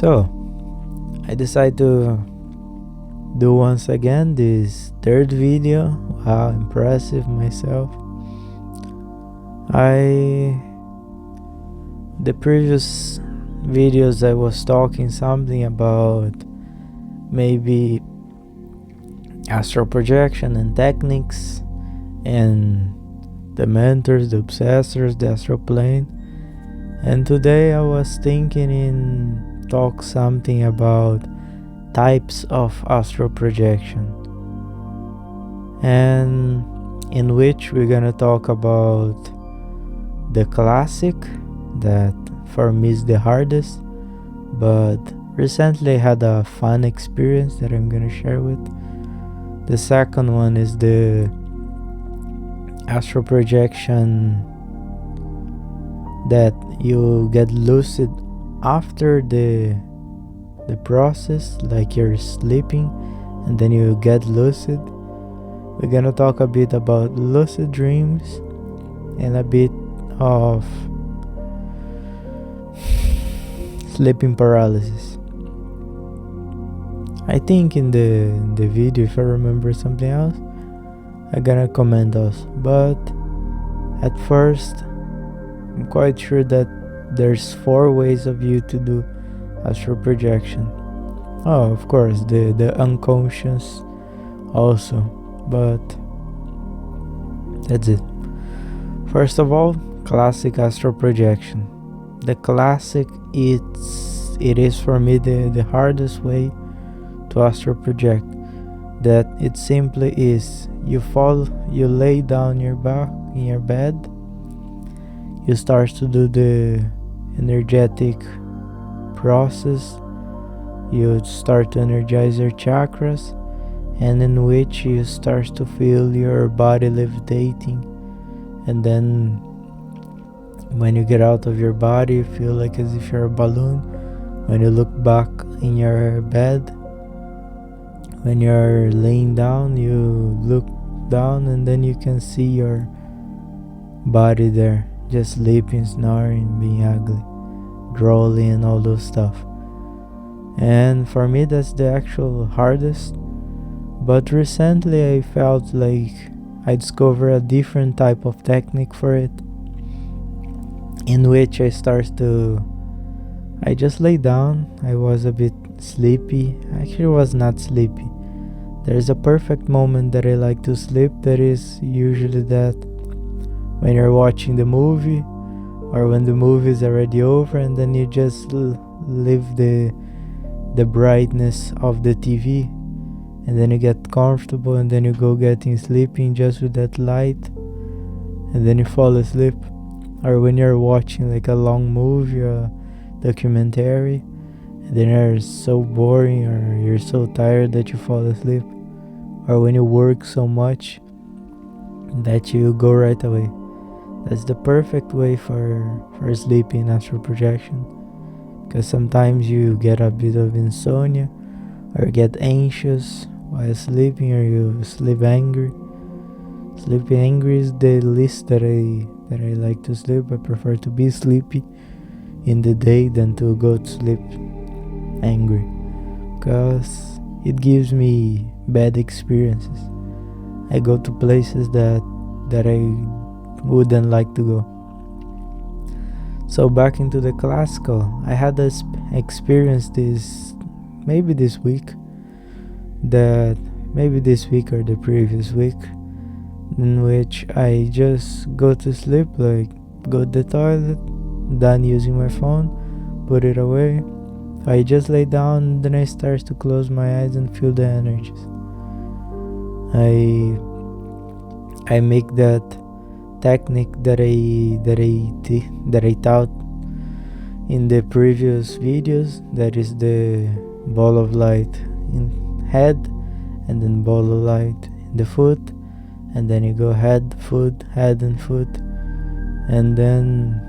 So, I decided to do once again this third video. Wow, impressive myself. The previous videos I was talking something about maybe astral projection and techniques and the mentors, the obsessors, the astral plane. And today I was thinking in talk something about types of astral projection, and in which we're gonna talk about the classic, that for me is the hardest, but recently I had a fun experience that I'm gonna share with. The second one is the astral projection that you get lucid after the process, like you're sleeping and then you get lucid. We're gonna talk a bit about lucid dreams and a bit of sleeping paralysis. I think in the video, if I remember something else, I'm gonna comment those. But at first, I'm quite sure that there's 4 ways of you to do astral projection. Oh, of course, the unconscious also, but that's it. First of all, classic astral projection. The classic, it is for me the hardest way to astral project. That it simply is, you lay down your back in your bed, you start to do the energetic process, you start to energize your chakras, and in which you start to feel your body levitating. And then when you get out of your body, you feel like as if you're a balloon. When you look back in your bed, when you're laying down, you look down and then you can see your body there, just sleeping, snoring, being ugly, drooling and all those stuff. And for me, that's the actual hardest. But recently I felt like I discovered a different type of technique for it, in which I just lay down. I was a bit sleepy. Actually, I was not sleepy. There's a perfect moment that I like to sleep. That is usually that when you're watching the movie, or when the movie is already over, and then you just leave the brightness of the TV, and then you get comfortable, and then you go getting sleeping just with that light, and then you fall asleep. Or when you're watching like a long movie or a documentary, and then you're so boring or you're so tired that you fall asleep. Or when you work so much that you go right away. That's the perfect way for sleeping astral projection, because sometimes you get a bit of insomnia or get anxious while sleeping, or you sleep angry. Sleeping angry is the least that I like to sleep. I prefer to be sleepy in the day than to go to sleep angry, because it gives me bad experiences. I go to places that I wouldn't like to go. So back into the classical, I had this experience maybe this week or the previous week, in which I just go to sleep, like go to the toilet, done using my phone, put it away. I just lay down, and then I start to close my eyes and feel the energies. I make that technique that I taught in the previous videos. That is the ball of light in head, and then ball of light in the foot, and then you go head, foot, head and foot. And then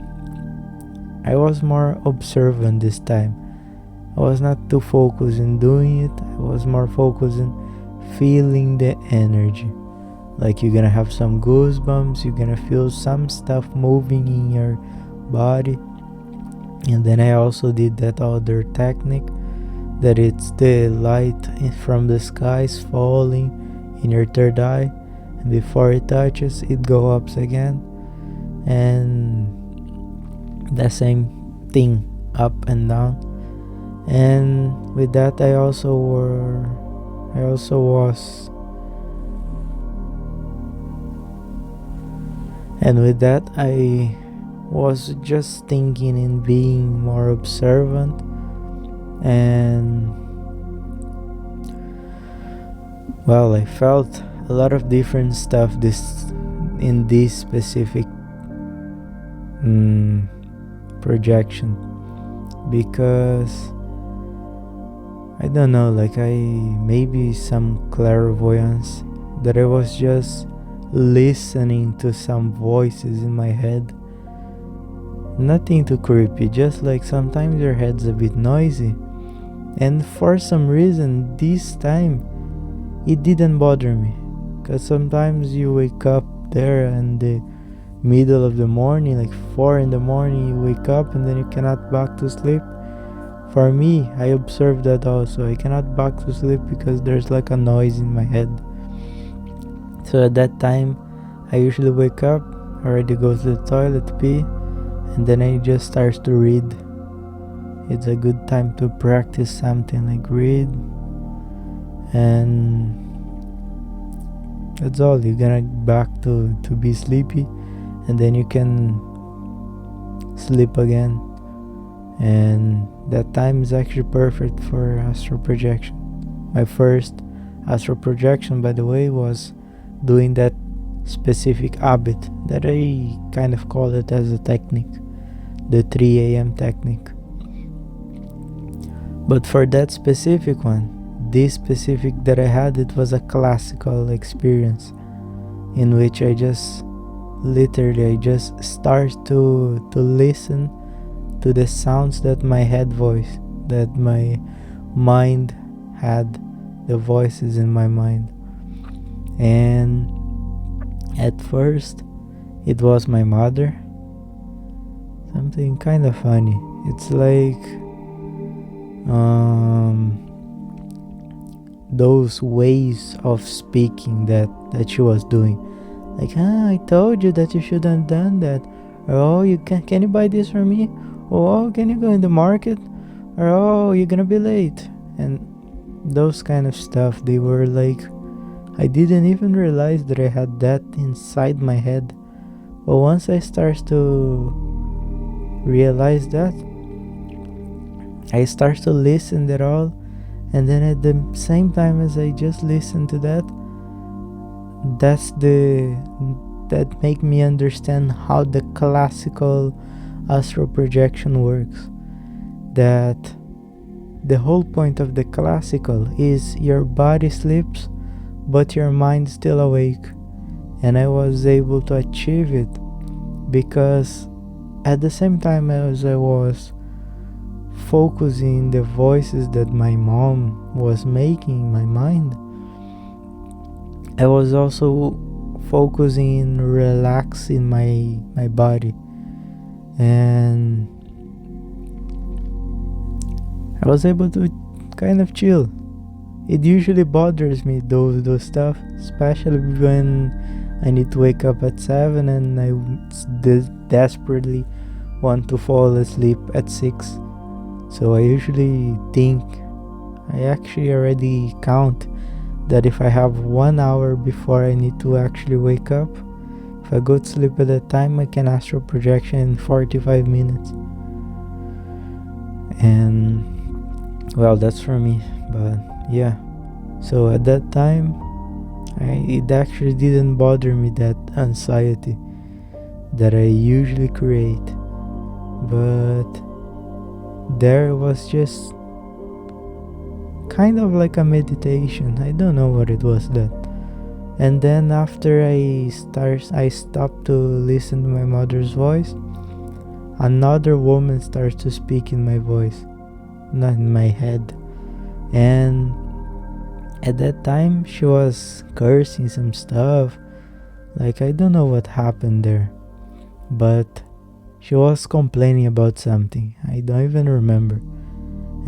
I was more observant this time. I was not too focused in doing it. I was more focused in feeling the energy. Like you're gonna have some goosebumps, you're gonna feel some stuff moving in your body, And then I also did that other technique, that it's the light from the skies falling in your third eye, and before it touches it go up again, and the same thing, up and down. And with that I also was, and with that I was just thinking and being more observant. And well, I felt a lot of different stuff in this specific projection, because I don't know, like maybe some clairvoyance, that I was just listening to some voices in my head. Nothing too creepy, just like sometimes your head's a bit noisy, and for some reason this time it didn't bother me, because sometimes you wake up there in the middle of the morning, like 4 in the morning, you wake up and then you cannot back to sleep. For me, I observed that also. I cannot back to sleep because there's like a noise in my head. So at that time, I usually wake up, already go to the toilet to pee, and then I just start to read. It's a good time to practice something, like read, and that's all. You're gonna back to be sleepy, and then you can sleep again. And that time is actually perfect for astral projection. My first astral projection, by the way, was doing that specific habit that I kind of call it as a technique, the 3 a.m. technique. But for that specific one, this specific that I had, it was a classical experience in which I just start to listen to the sounds that my head voice, that my mind had, the voices in my mind. And at first it was my mother, something kind of funny. It's like those ways of speaking that she was doing, like, I told you that you shouldn't have done that, or oh, you can you buy this for me, or oh, can you go in the market, or oh, you're gonna be late, and those kind of stuff. They were like, I didn't even realize that I had that inside my head, but once I start to realize that, I start to listen at all, and then at the same time as I just listen to that, that make me understand how the classical astral projection works. That the whole point of the classical is your body sleeps but your mind is still awake, and I was able to achieve it because at the same time as I was focusing the voices that my mom was making in my mind, I was also focusing in relaxing my body, and I was able to kind of chill. It usually bothers me, those stuff, especially when I need to wake up at 7 and I desperately want to fall asleep at 6. So I usually think, I actually already count that if I have 1 hour before I need to actually wake up, if I go to sleep at that time, I can astral projection in 45 minutes. And well, that's for me. But yeah, so at that time, it actually didn't bother me, that anxiety that I usually create. But there was just kind of like a meditation. I don't know what it was that. And then after I stopped to listen to my mother's voice, another woman starts to speak in my voice, not in my head. And at that time she was cursing some stuff, like I don't know what happened there, but She was complaining about something. I don't even remember.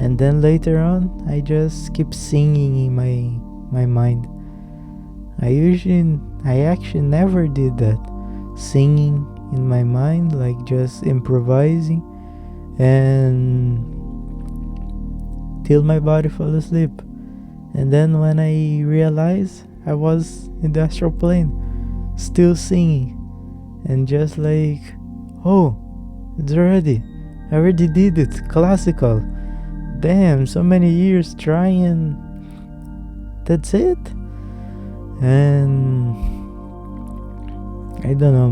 And then later on, I just keep singing in my mind. I actually never did that. Singing in my mind, like just improvising, and till my body fell asleep. And then when I realized, I was in the astral plane, still singing, and just like, oh, it's already, I already did it, classical. Damn, so many years trying, that's it. And I don't know,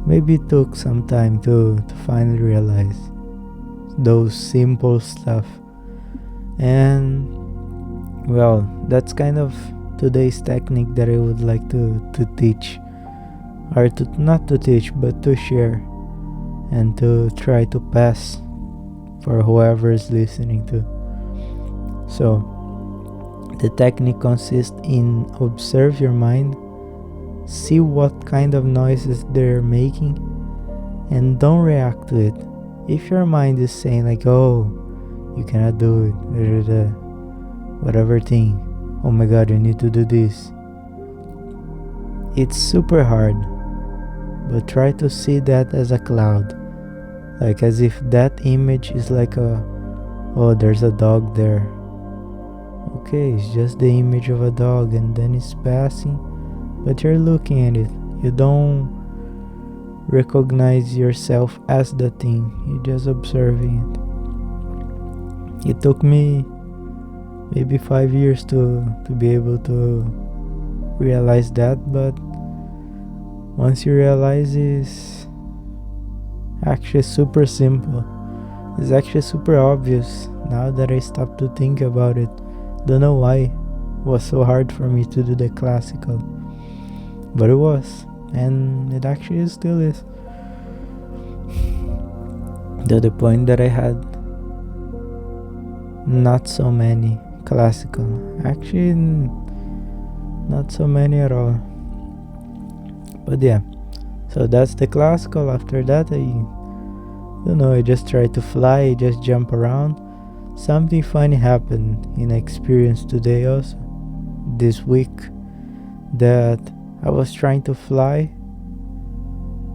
maybe it took some time to finally realize those simple stuff. And well, that's kind of today's technique that I would like to teach, or to not to teach but to share, and to try to pass for whoever is listening to. So the technique consists in observe your mind, see what kind of noises they're making, and don't react to it. If your mind is saying like, oh, you cannot do it, whatever thing, oh my god, you need to do this, it's super hard, but try to see that as a cloud, like as if that image is like oh, there's a dog there. Okay, it's just the image of a dog, and then it's passing, but you're looking at it. You don't recognize yourself as the thing, you're just observing it. It took me maybe 5 years to be able to realize that, but once you realize, it's actually super simple. It's actually super obvious now that I stopped to think about it. Don't know why it was so hard for me to do the classical, but it was, and it actually still is. To the point that I had not so many classical, actually not so many at all. But yeah, so that's the classical. After that, I don't know, I just tried to fly, I just jump around. Something funny happened in experience today also, this week, that I was trying to fly,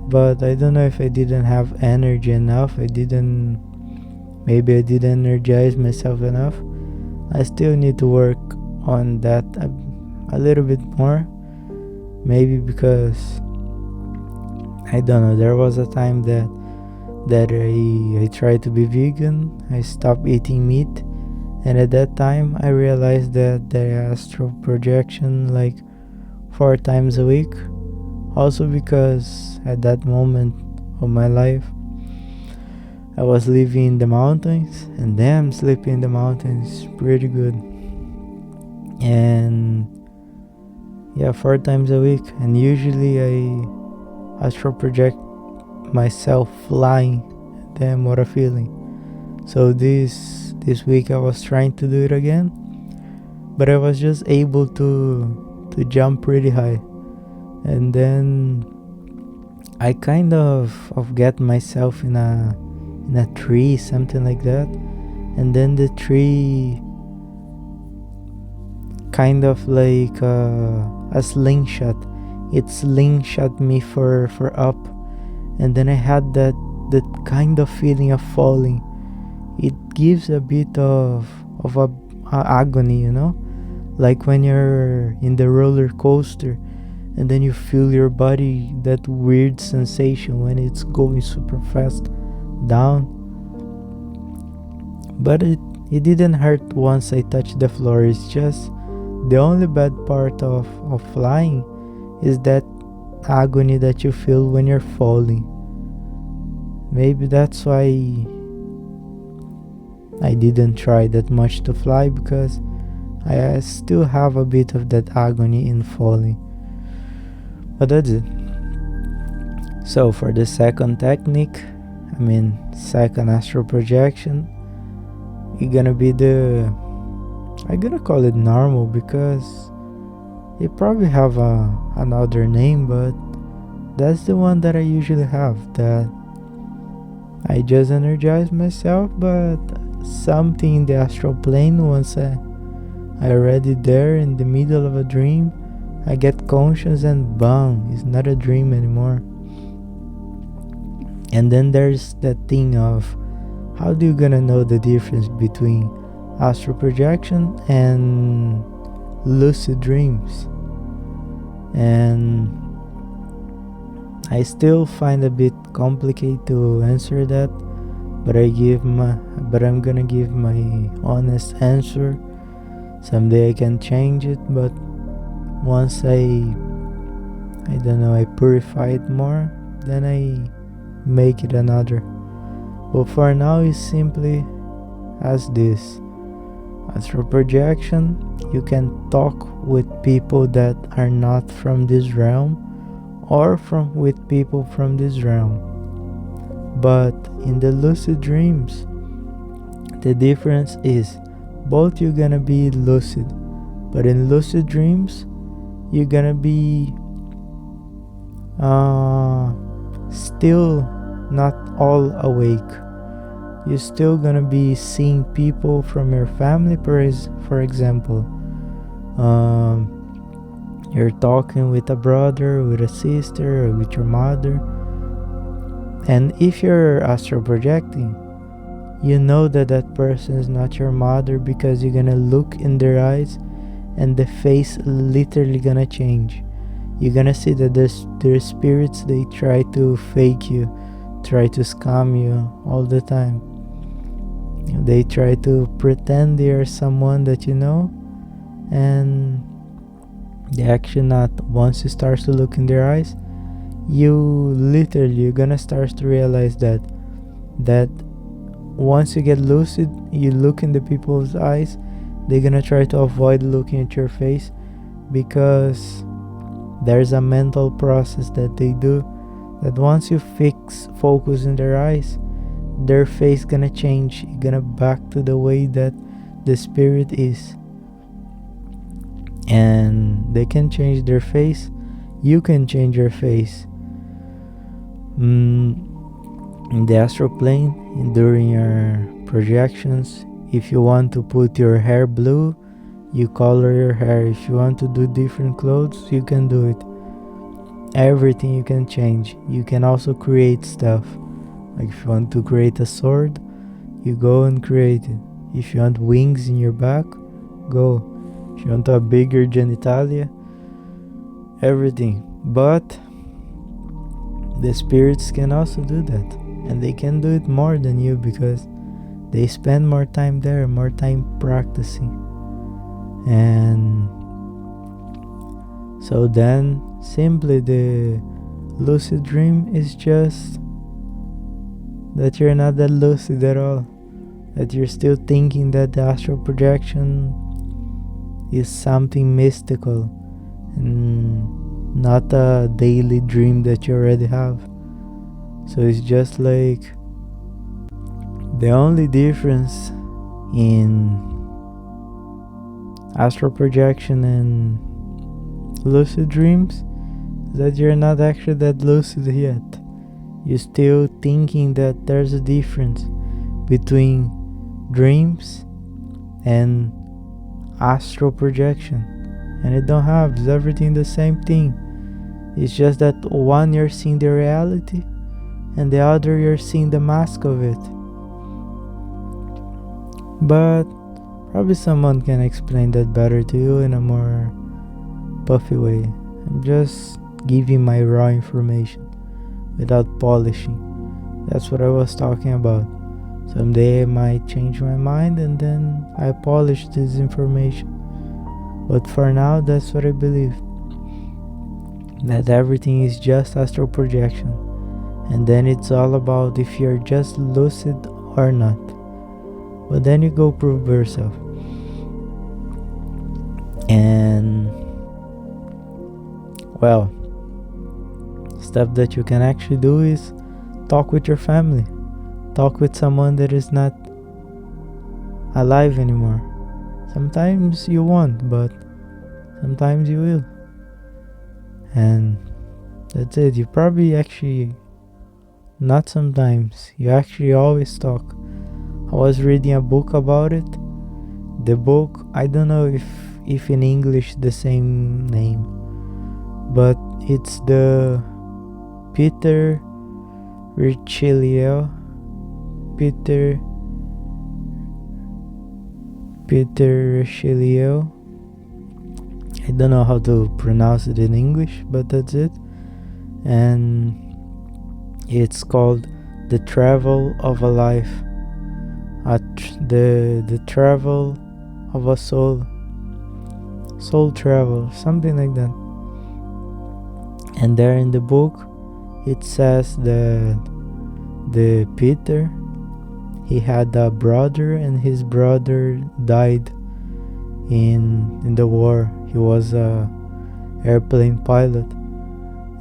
but I don't know if I didn't have energy enough. Maybe I didn't energize myself enough. I still need to work on that a little bit more. Maybe because, I don't know, there was a time that I tried to be vegan. I stopped eating meat, and at that time I realized that the astral projection like 4 times a week. Also because at that moment of my life I was living in the mountains, and damn, sleeping in the mountains is pretty good. And yeah, 4 times a week, and usually I astral project myself flying. Damn, what a feeling. So this week I was trying to do it again, but I was just able to jump pretty high, and then I kind of get myself in a tree, something like that, and then the tree kind of like a slingshot. It slingshot me for up, and then I had that kind of feeling of falling. It gives a bit of a agony, you know, like when you're in the roller coaster and then you feel your body, that weird sensation when it's going super fast down. But it didn't hurt once I touched the floor. It's just the only bad part of flying is that agony that you feel when you're falling. Maybe that's why I didn't try that much to fly, because I still have a bit of that agony in falling. But that's it. So for the second technique, second astral projection, it's gonna be I'm gonna call it normal, because they probably have another name, but that's the one that I usually have, that I just energize myself, but something in the astral plane, once I already there in the middle of a dream, I get conscious and bang, it's not a dream anymore. And then there's that thing of, how do you gonna know the difference between astral projection and lucid dreams? And I still find a bit complicated to answer that, but I'm gonna give my honest answer. Someday I can change it, but once I don't know, I purify it more, then I make it another. But for now, it's simply as this. Astral projection, you can talk with people that are not from this realm, or with people from this realm. But in the lucid dreams, the difference is both you're gonna be lucid, but in lucid dreams, you're gonna be still not all awake. You're still gonna be seeing people from your family, for example. You're talking with a brother, with a sister, or with your mother. And if you're astral projecting, you know that that person is not your mother, because you're gonna look in their eyes and the face literally gonna change. You're gonna see that their spirits, they try to fake you, try to scam you all the time. They try to pretend they are someone that you know, and they actually not. Once you start to look in their eyes, you're gonna start to realize that once you get lucid, you look in the people's eyes, they're gonna try to avoid looking at your face, because there's a mental process that they do, that once you focus in their eyes, their face gonna change, gonna back to the way that the spirit is. And they can change their face, you can change your face. In the astral plane, during your projections, if you want to put your hair blue, you color your hair. If you want to do different clothes, you can do it. Everything you can change. You can also create stuff. Like if you want to create a sword, you go and create it. If you want wings in your back, go. If you want a bigger genitalia, everything. But the spirits can also do that, and they can do it more than you, because they spend more time there, more time practicing. And so then simply the lucid dream is just that you're not that lucid at all, that you're still thinking that the astral projection is something mystical and not a daily dream that you already have. So it's just like the only difference in astral projection and lucid dreams is that you're not actually that lucid yet. You're still thinking that there's a difference between dreams and astral projection, and it don't have. It's everything the same thing. It's just that one you're seeing the reality, and the other you're seeing the mask of it. But probably someone can explain that better to you in a more puffy way. I'm just giving my raw information without polishing. That's what I was talking about. Someday I might change my mind and then I polish this information. But for now, that's what I believe. That everything is just astral projection. And then it's all about if you're just lucid or not. But then you go prove yourself. And well, stuff that you can actually do is talk with your family. Talk with someone that is not alive anymore. Sometimes you won't, but sometimes you will. And That's it. You probably actually, not sometimes, you actually always talk. I was reading a book about it. The book, I don't know if in English the same name, but it's the Peter Richelieu. Peter Richelieu. I don't know how to pronounce it in English, but that's it. And it's called The Travel of a Life. The travel of a soul. Soul travel, something like that. And there in the book, it says that the Peter, he had a brother, and his brother died in the war. He was a airplane pilot,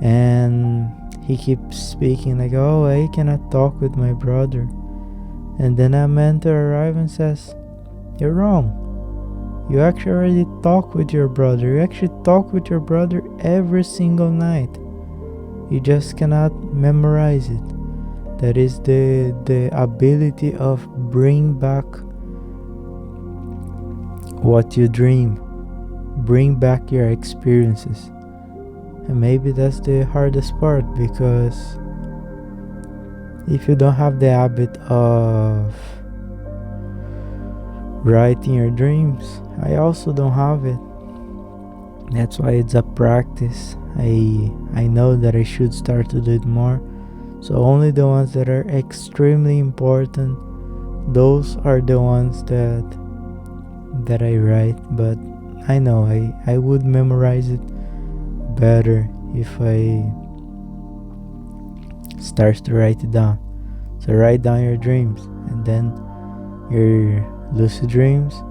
and he keeps speaking like, oh, I cannot talk with my brother. And then a mentor arrives and says, you're wrong. You actually already talk with your brother. You actually talk with your brother every single night. You just cannot memorize it. That is the ability of bring back what you dream. Bring back your experiences. And maybe that's the hardest part, because if you don't have the habit of writing your dreams, I also don't have it. That's why it's a practice. I know that I should start to do it more. So only the ones that are extremely important, those are the ones that I write. But I know I would memorize it better if I start to write it down. So write down your dreams, and then your lucid dreams,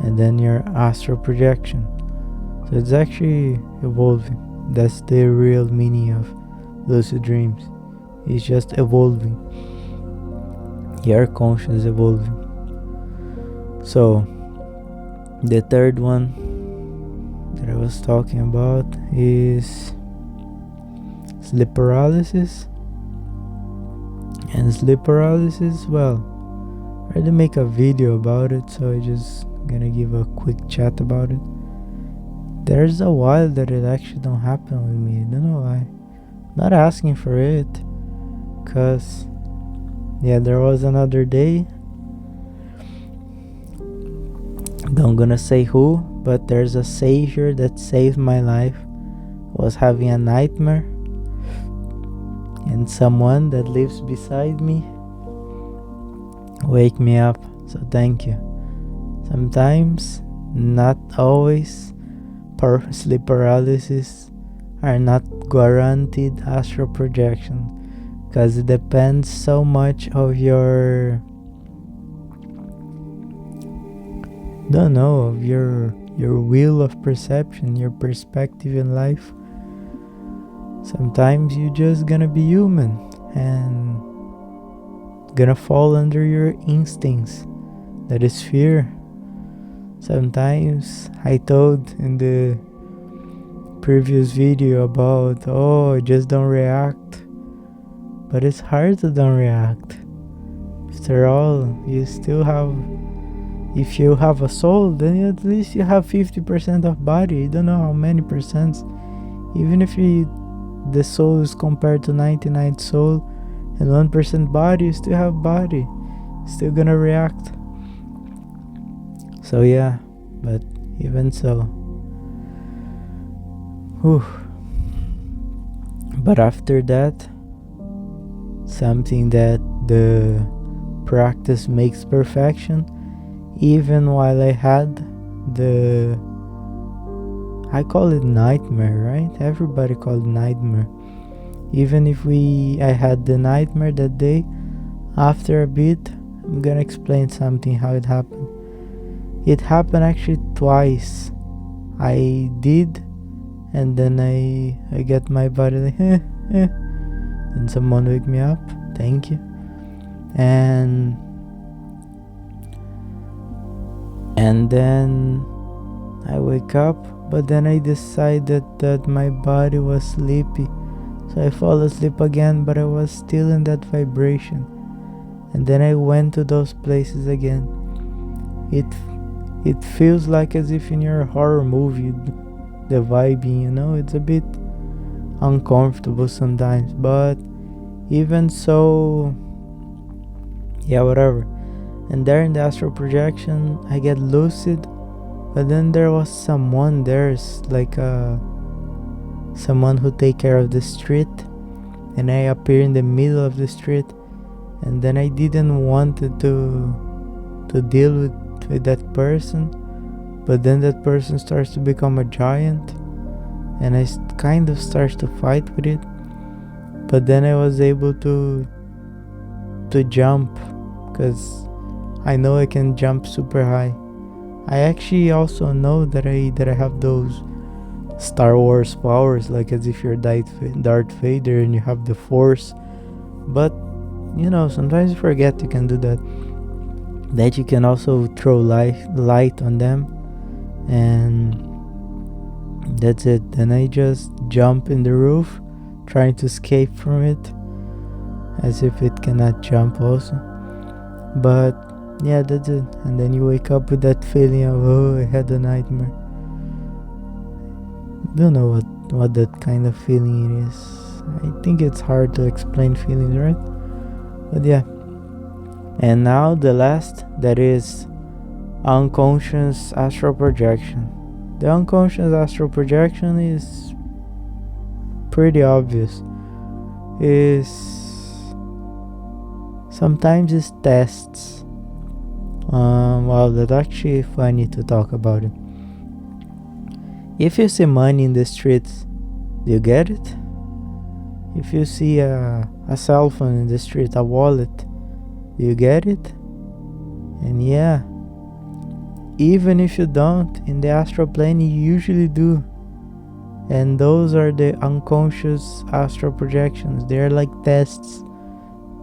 and then your astral projection. So it's actually evolving. That's the real meaning of lucid dreams. It's just evolving. Your conscious is evolving. So the third one that I was talking about is sleep paralysis. And sleep paralysis, well, I had to make a video about it, so I just gonna give a quick chat about it. There's a while that it actually don't happen with me. I don't know why. Not asking for it, cause yeah, there was another day. Don't gonna say who, but there's a savior that saved my life. Was having a nightmare, and someone that lives beside me wake me up. So thank you. Sometimes, not always, sleep paralysis are not guaranteed astral projection, because it depends so much of your of your wheel of perception, your perspective in life. Sometimes you just gonna be human and gonna fall under your instincts, that is fear. Sometimes I told in the previous video about, just don't react, but it's hard to don't react. After all, you still have, if you have a soul, then at least you have 50% of body. You don't know how many percents. Even if the soul is compared to 99 soul and 1% body, you still have body. Still gonna react. So yeah, but even so. Whew. But after that, something that the practice makes perfection. Even while I had I call it nightmare, right? Everybody called nightmare. Even if I had the nightmare that day, after a bit, I'm gonna explain something how it happened. It happened actually twice. I did, and then I get my body like, and someone wake me up. Thank you. And then I wake up, but then I decided that my body was sleepy. So I fall asleep again, but I was still in that vibration. And then I went to those places again. It feels like as if in your horror movie, the vibing, it's a bit uncomfortable sometimes, but even so, yeah, whatever. And there in the astral projection, I get lucid, but then there was someone there's like someone who take care of the street, and I appear in the middle of the street, and then I didn't want to deal with that person, but then that person starts to become a giant, and I kind of starts to fight with it, but then I was able to jump, because I know I can jump super high. I actually also know that I have those Star Wars powers, like as if you're Darth Vader and you have the Force, but sometimes you forget you can do that. That you can also throw light on them, and that's it. Then I just jump in the roof, trying to escape from it, as if it cannot jump also. But yeah, that's it. And then you wake up with that feeling of, oh, I had a nightmare. Don't know what that kind of feeling it is. I think it's hard to explain feelings, right? But yeah. And now the last, that is unconscious astral projection. The unconscious astral projection is pretty obvious. Sometimes it's tests. Well, that's actually funny to talk about it. If you see money in the streets, do you get it? If you see a cell phone in the street, a wallet, do you get it? And yeah, even if you don't, in the astral plane you usually do. And those are the unconscious astral projections. They're like tests.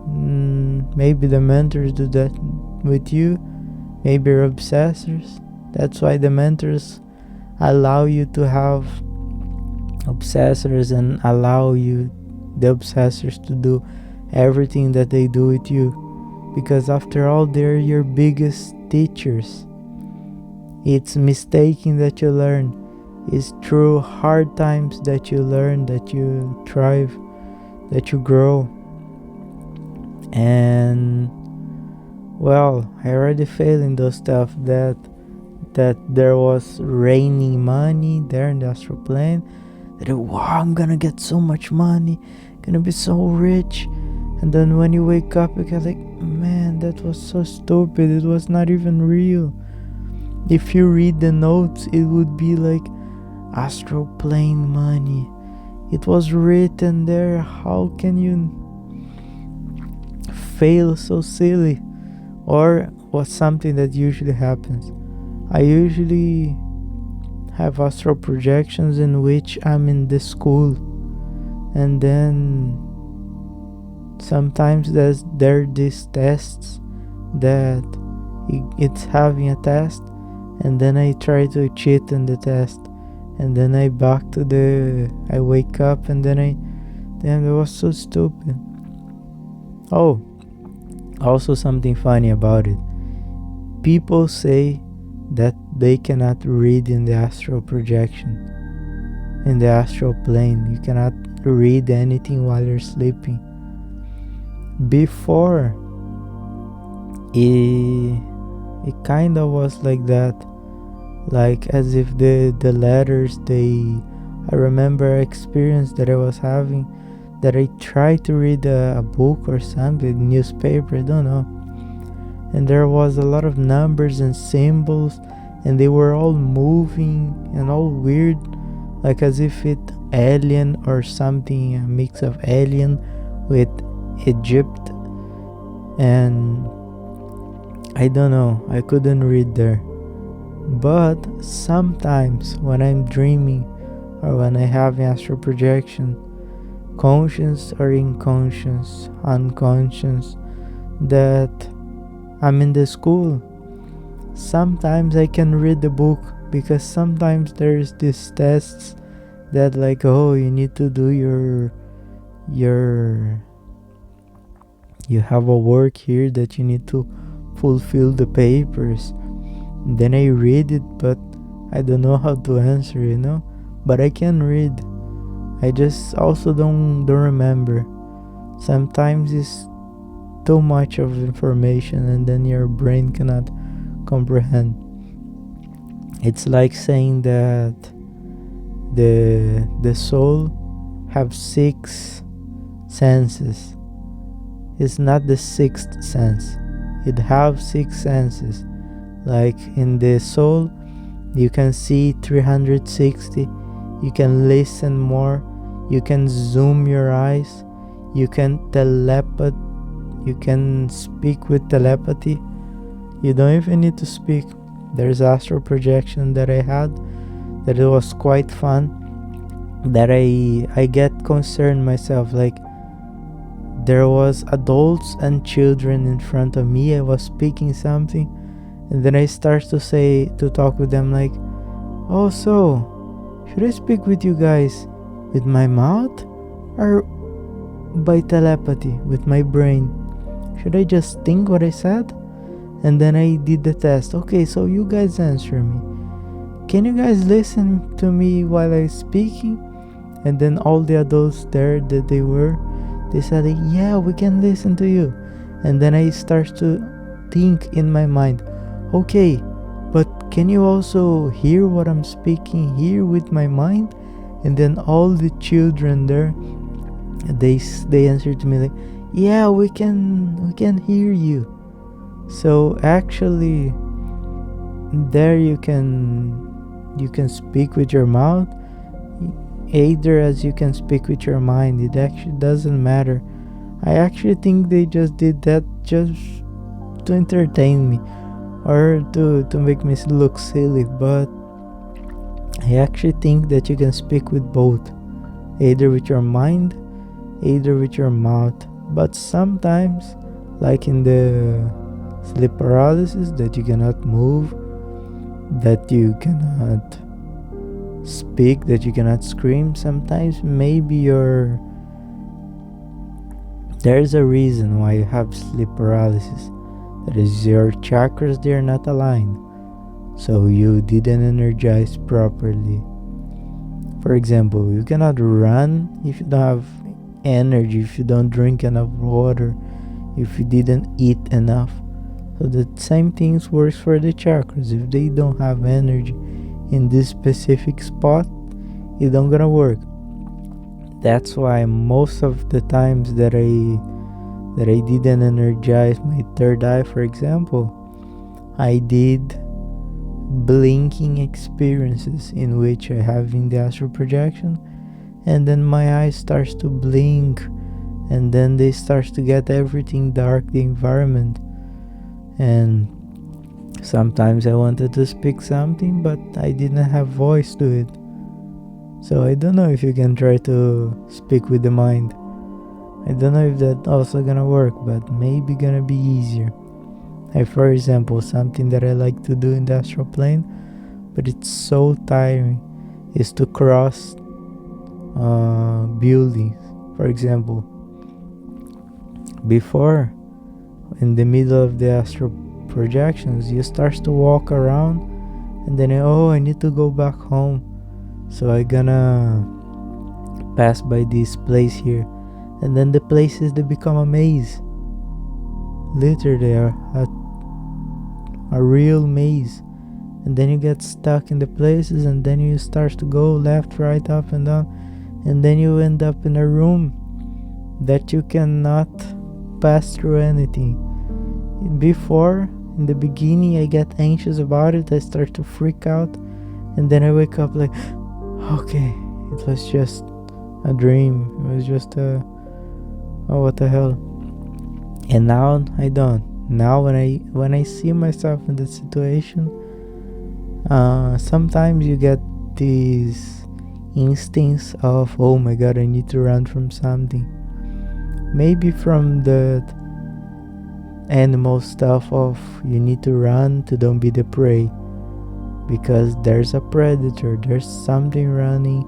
Maybe the mentors do that with you. Maybe your obsessors. That's why the mentors allow you to have obsessors and allow you, the obsessors, to do everything that they do with you, because after all, they're your biggest teachers. It's mistaking that you learn. It's through hard times that you learn, that you thrive, that you grow. And well, I already failed in those stuff, that there was raining money there in the astral plane, that wow, I'm gonna get so much money, gonna be so rich. And then when you wake up, you get like, man, that was so stupid, it was not even real. If you read the notes, it would be like astral plane money. It was written there. How can you fail so silly? Or what's something that usually happens? I usually have astral projections in which I'm in the school, and then sometimes there are these tests that it's having a test, and then I try to cheat in the test, and then I wake up, and then it was so stupid. Oh, also something funny about it. People say that they cannot read in the astral projection, in the astral plane. You cannot read anything while you're sleeping. Before, it kind of was like that, like as if the letters, I remember an experience that I was having, that I tried to read a book or something, newspaper, I don't know, and there was a lot of numbers and symbols, and they were all moving and all weird, like as if it alien or something, a mix of alien with Egypt, and I don't know, I couldn't read there. But sometimes when I'm dreaming, or when I have an astral projection, conscious or unconscious, that I'm in the school, sometimes I can read the book, because sometimes there's these tests that like, oh, you need to do you have a work here that you need to fulfill the papers. Then I read it, but I don't know how to answer, but I can read. I just also don't remember. Sometimes it's too much of information and then your brain cannot comprehend. It's like saying that the soul have 6 senses. It's not the 6th sense. It have 6 senses. Like in the soul, you can see 360. You can listen more. You can zoom your eyes. You can telepathy. You can speak with telepathy. You don't even need to speak. There's astral projection that I had that it was quite fun. That I get concerned myself, like there was adults and children in front of me. I was speaking something, and then I start to talk with them like, oh, so should I speak with you guys with my mouth or by telepathy with my brain? Should I just think what I said? And then I did the test. Okay, so you guys answer me. Can you guys listen to me while I'm speaking? And then all the adults there that they said, yeah, we can listen to you. And then I start to think in my mind, okay, but can you also hear what I'm speaking here with my mind? And then all the children there, they answered to me like, yeah, we can hear you. So actually, there you can speak with your mouth, either as you can speak with your mind. It actually doesn't matter. I actually think they just did that just to entertain me or to make me look silly, but I actually think that you can speak with both, either with your mind, either with your mouth. But sometimes, like in the sleep paralysis, that you cannot move, that you cannot speak, that you cannot scream, sometimes maybe there's a reason why you have sleep paralysis. That is, your chakras, they are not aligned, so you didn't energize properly. For example, you cannot run if you don't have energy, if you don't drink enough water, if you didn't eat enough. So the same things works for the chakras. If they don't have energy in this specific spot, it don't gonna work. That's why most of the times that I didn't energize my third eye, for example, I did blinking experiences in which I have in the astral projection, and then my eyes starts to blink, and then they starts to get everything dark, the environment. And sometimes I wanted to speak something, but I didn't have voice to it. So I don't know if you can try to speak with the mind. I don't know if that also gonna work, but maybe gonna be easier. Like for example, something that I like to do in the astral plane, but it's so tiring, is to cross buildings. For example, before, in the middle of the astral projections, you start to walk around, and then I need to go back home, so I gonna pass by this place here, and then the places, they become a maze. Literally a real maze, and then you get stuck in the places, and then you start to go left, right, up and down, and then you end up in a room that you cannot pass through anything. Before, in the beginning, I get anxious about it. I start to freak out, and then I wake up like, okay, it was just a dream. It was just what the hell. And now I don't. Now when I see myself in that situation, sometimes you get these instincts of, oh my god, I need to run from something. Maybe from the animal stuff of you need to run to don't be the prey, because there's a predator, there's something running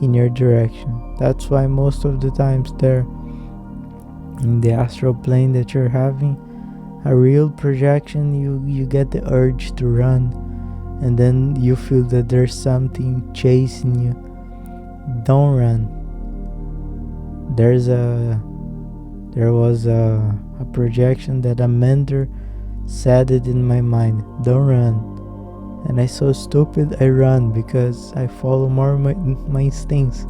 in your direction. That's why most of the times there in the astral plane that you're having a real projection, you get the urge to run, and then you feel that there's something chasing you. Don't run. There was a projection that a mentor said it in my mind, don't run. And I so stupid, I run because I follow more my instincts.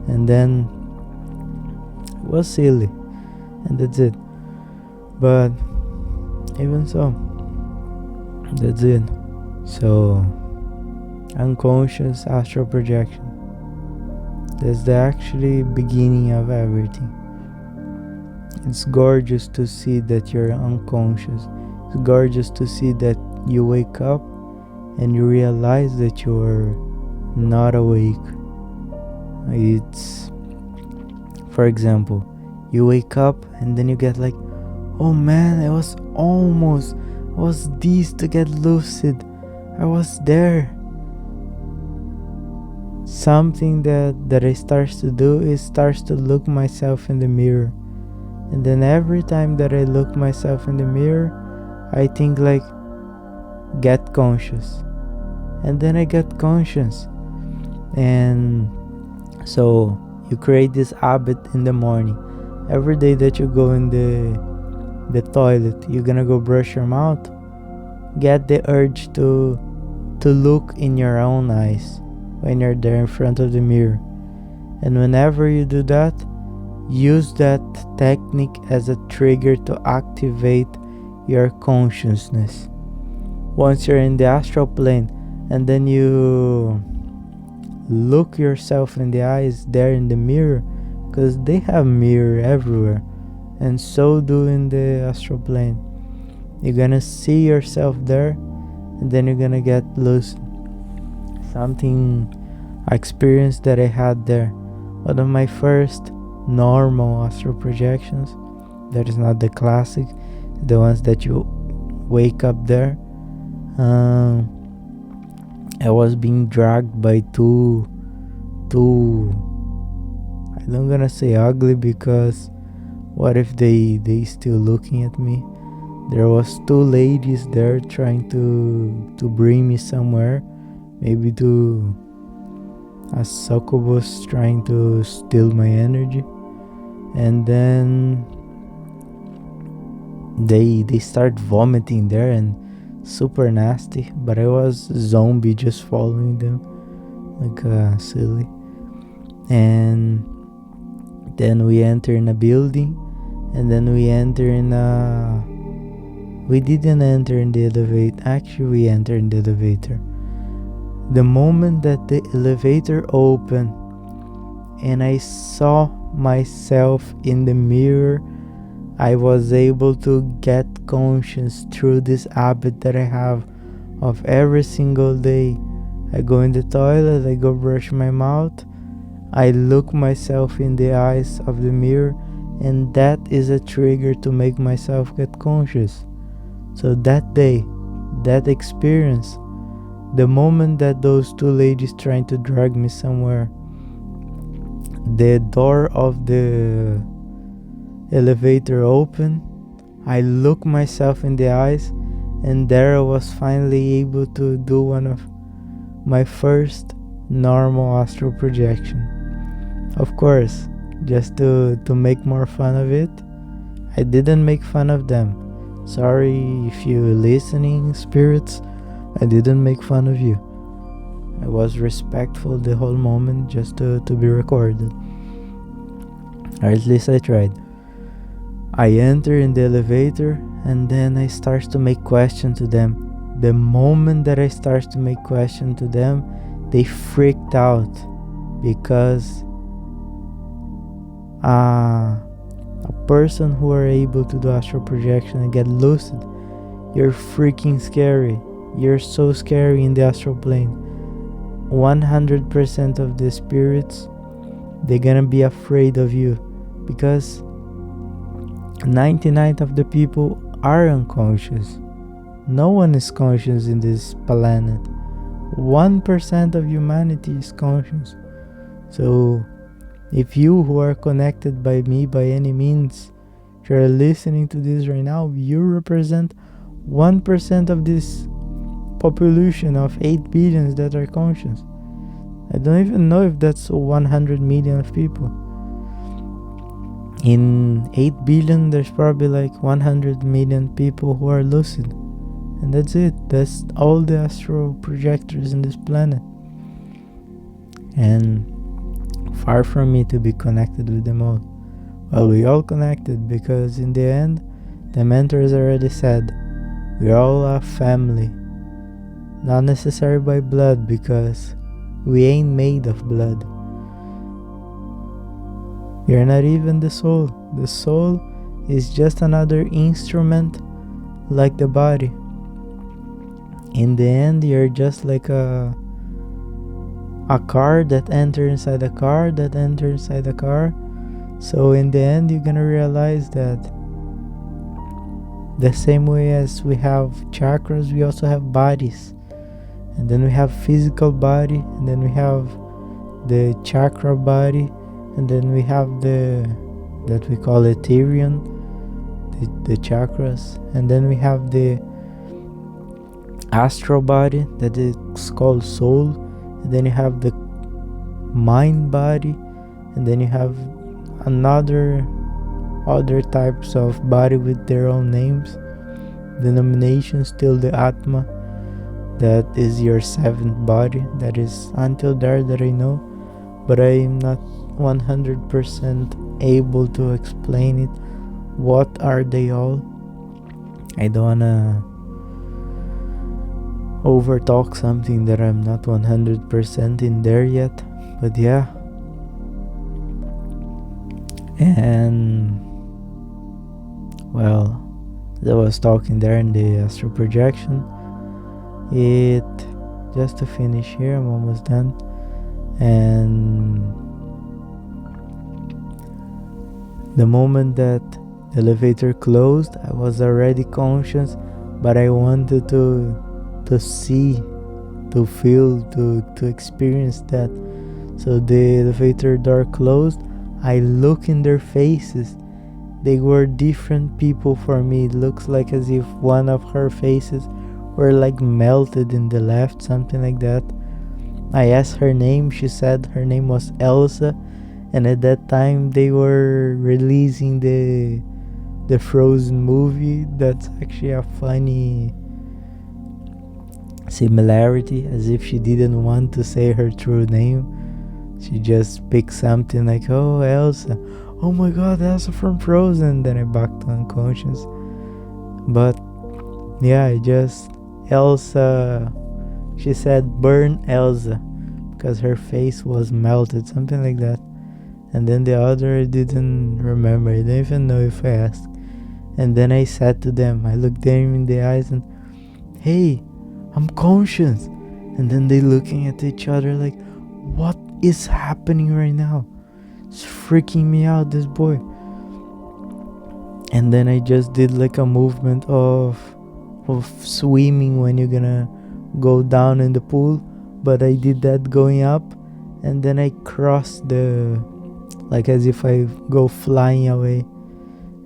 And then it was silly, and that's it. But even so, that's it. So unconscious astral projection, that's the actually beginning of everything. It's gorgeous to see that you're unconscious. It's gorgeous to see that you wake up and you realize that you're not awake. It's, for example, you wake up and then you get like, oh man, I was this to get lucid. I was there. Something that I starts to do is starts to look myself in the mirror. And then every time that I look myself in the mirror, I think like, get conscious. And then I get conscious. And so you create this habit in the morning. Every day that you go in the toilet, you're gonna go brush your mouth, get the urge to look in your own eyes when you're there in front of the mirror. And whenever you do that, use that technique as a trigger to activate your consciousness. Once you're in the astral plane, and then you look yourself in the eyes there in the mirror, because they have mirror everywhere, and so do in the astral plane. You're gonna see yourself there, and then you're gonna get lucid. Something experience that I had there, one of my first normal astral projections, that is not the classic, the ones that you wake up there. I was being dragged by two I'm gonna say ugly, because what if they still looking at me? There was two ladies there trying to bring me somewhere, maybe to a succubus trying to steal my energy. And then they start vomiting there and super nasty, but I was zombie just following them like silly. And then we enter in a building, and then we didn't enter in the elevator. Actually, we entered in the elevator. The moment that the elevator opened and I saw myself in the mirror, I was able to get conscious through this habit that I have of every single day. I go in the toilet, I go brush my mouth, I look myself in the eyes of the mirror, and that is a trigger to make myself get conscious. So that day, that experience, the moment that those two ladies trying to drag me somewhere, the door of the elevator open, I look myself in the eyes, and there I was finally able to do one of my first normal astral projection. Of course, just to make more fun of it, I didn't make fun of them. Sorry if you're listening, spirits, I didn't make fun of you. I was respectful the whole moment just to be recorded. Or at least I tried. I enter in the elevator, and then I start to make question to them. The moment that I start to make question to them, they freaked out, because a person who are able to do astral projection and get lucid, you're freaking scary. You're so scary in the astral plane. 100% of the spirits, they're gonna be afraid of you, because 99% of the people are unconscious. No one is conscious in this planet. 1% of humanity is conscious. So if you who are connected by me by any means, if you're listening to this right now, you represent 1% of this population of 8 billions that are conscious. I don't even know if that's 100 million of people. In 8 billion, there's probably like 100 million people who are lucid. And that's it. That's all the astral projectors in this planet. And far from me to be connected with them all. Well, we all connected because in the end, the mentors already said, we're all a family. Not necessary by blood, because we ain't made of blood. You're not even the soul. The soul is just another instrument like the body. In the end, you're just like a car that enters inside a car that enters inside a car. So in the end, you're gonna realize that the same way as we have chakras, we also have bodies. And then we have physical body, and then we have the chakra body, and then we have that we call Ethereum, the chakras, and then we have the astral body that is called soul, and then you have the mind body, and then you have other types of body with their own names, denominations, till the Atma, that is your seventh body. That is until there that I know, but I am not 100% able to explain it. What are they all? I don't wanna overtalk something that I'm not 100% in there yet, but yeah. And well, as I was talking there in the astral projection, it, just to finish here, I'm almost done. And the moment that the elevator closed, I was already conscious, but I wanted to see, to feel, to experience that. So the elevator door closed, I look in their faces. They were different people for me. It looks like as if one of her faces were like melted in the left, something like that. I asked her name, she said her name was Elsa, and at that time they were releasing the Frozen movie. That's actually a funny similarity, as if she didn't want to say her true name. She just picked something like, oh, Elsa, oh my god, Elsa from Frozen. Then I backed unconscious. But yeah, Elsa, she said burn Elsa, because her face was melted, something like that. And then the other I didn't remember, I don't even know if I asked. And then I said to them, I looked them in the eyes and, hey, I'm conscious. And then they looking at each other like, what is happening right now? It's freaking me out, this boy. And then I just did like a movement of swimming when you're gonna go down in the pool, but I did that going up, and then I crossed like as if I go flying away.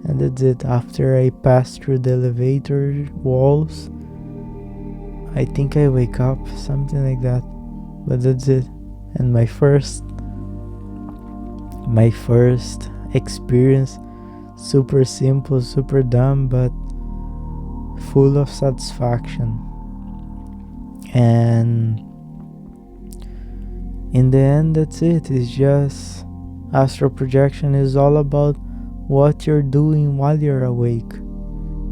And that's it. After I passed through the elevator walls, I think I wake up, something like that. But that's it. And my first experience, super simple, super dumb, but full of satisfaction. And in the end, that's it. It's just astral projection is all about what you're doing while you're awake,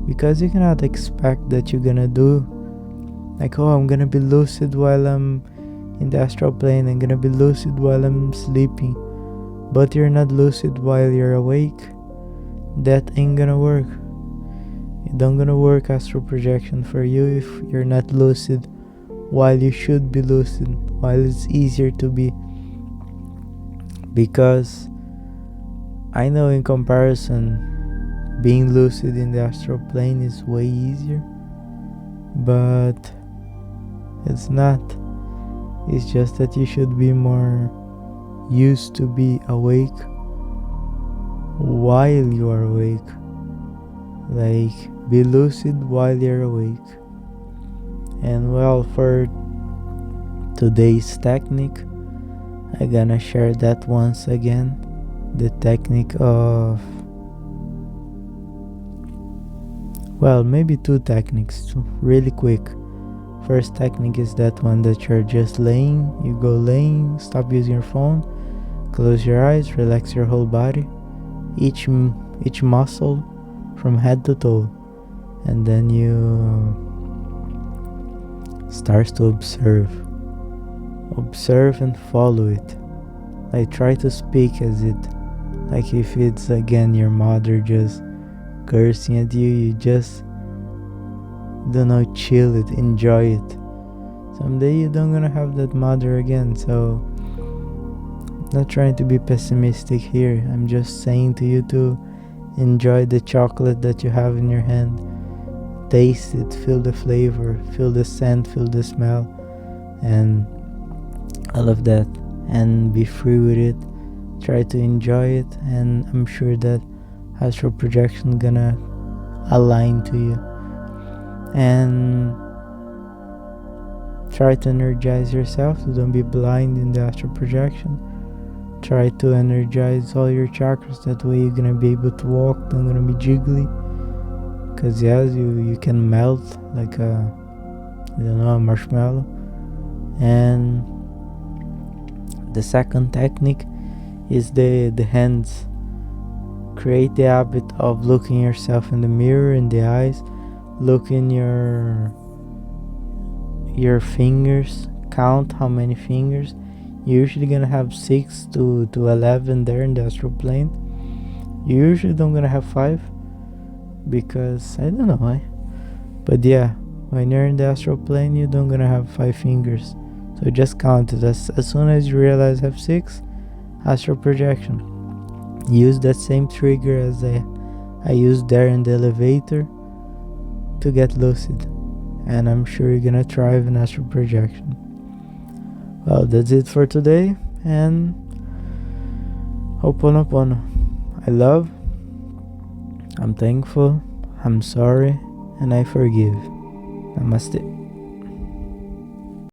because you cannot expect that you're gonna do like, oh, I'm gonna be lucid while I'm in the astral plane, I'm gonna be lucid while I'm sleeping, but you're not lucid while you're awake. That ain't gonna work. It don't gonna work, astral projection, for you if you're not lucid while you should be lucid, while it's easier to be. Because I know in comparison, being lucid in the astral plane is way easier, but it's not. It's just that you should be more used to be awake while you are awake. Like, be lucid while you're awake. And well, for today's technique, I'm gonna share that once again. The technique of, well, maybe two techniques, really quick. First technique is that one that you're just laying. You go laying, stop using your phone, close your eyes, relax your whole body, each muscle from head to toe, and then you start to observe and follow it. Like, try to speak as it, like if it's again your mother just cursing at you, you just don't know, chill it, enjoy it. Someday you don't gonna have that mother again, so not trying to be pessimistic here. I'm just saying to you to enjoy the chocolate that you have in your hand. Taste it, feel the flavor, feel the scent, feel the smell, and all of that, and be free with it. Try to enjoy it, and I'm sure that astral projection gonna align to you. And try to energize yourself, so don't be blind in the astral projection. Try to energize all your chakras, that way you're gonna be able to walk, not gonna be jiggly. Cause yes, you can melt like a marshmallow. And the second technique is the hands. Create the habit of looking yourself in the mirror, in the eyes. Look in your fingers, count how many fingers. You're usually gonna have 6 to 11 there in the astral plane. You usually don't gonna have 5, because I don't know why, but yeah, when you're in the astral plane, you don't gonna have 5 fingers. So just count it. As soon as you realize I have 6, astral projection. Use that same trigger as I used there in the elevator to get lucid, and I'm sure you're gonna thrive in astral projection. Well, that's it for today, and Hop.onop.onop. I love, I'm thankful, I'm sorry, and I forgive. Namaste.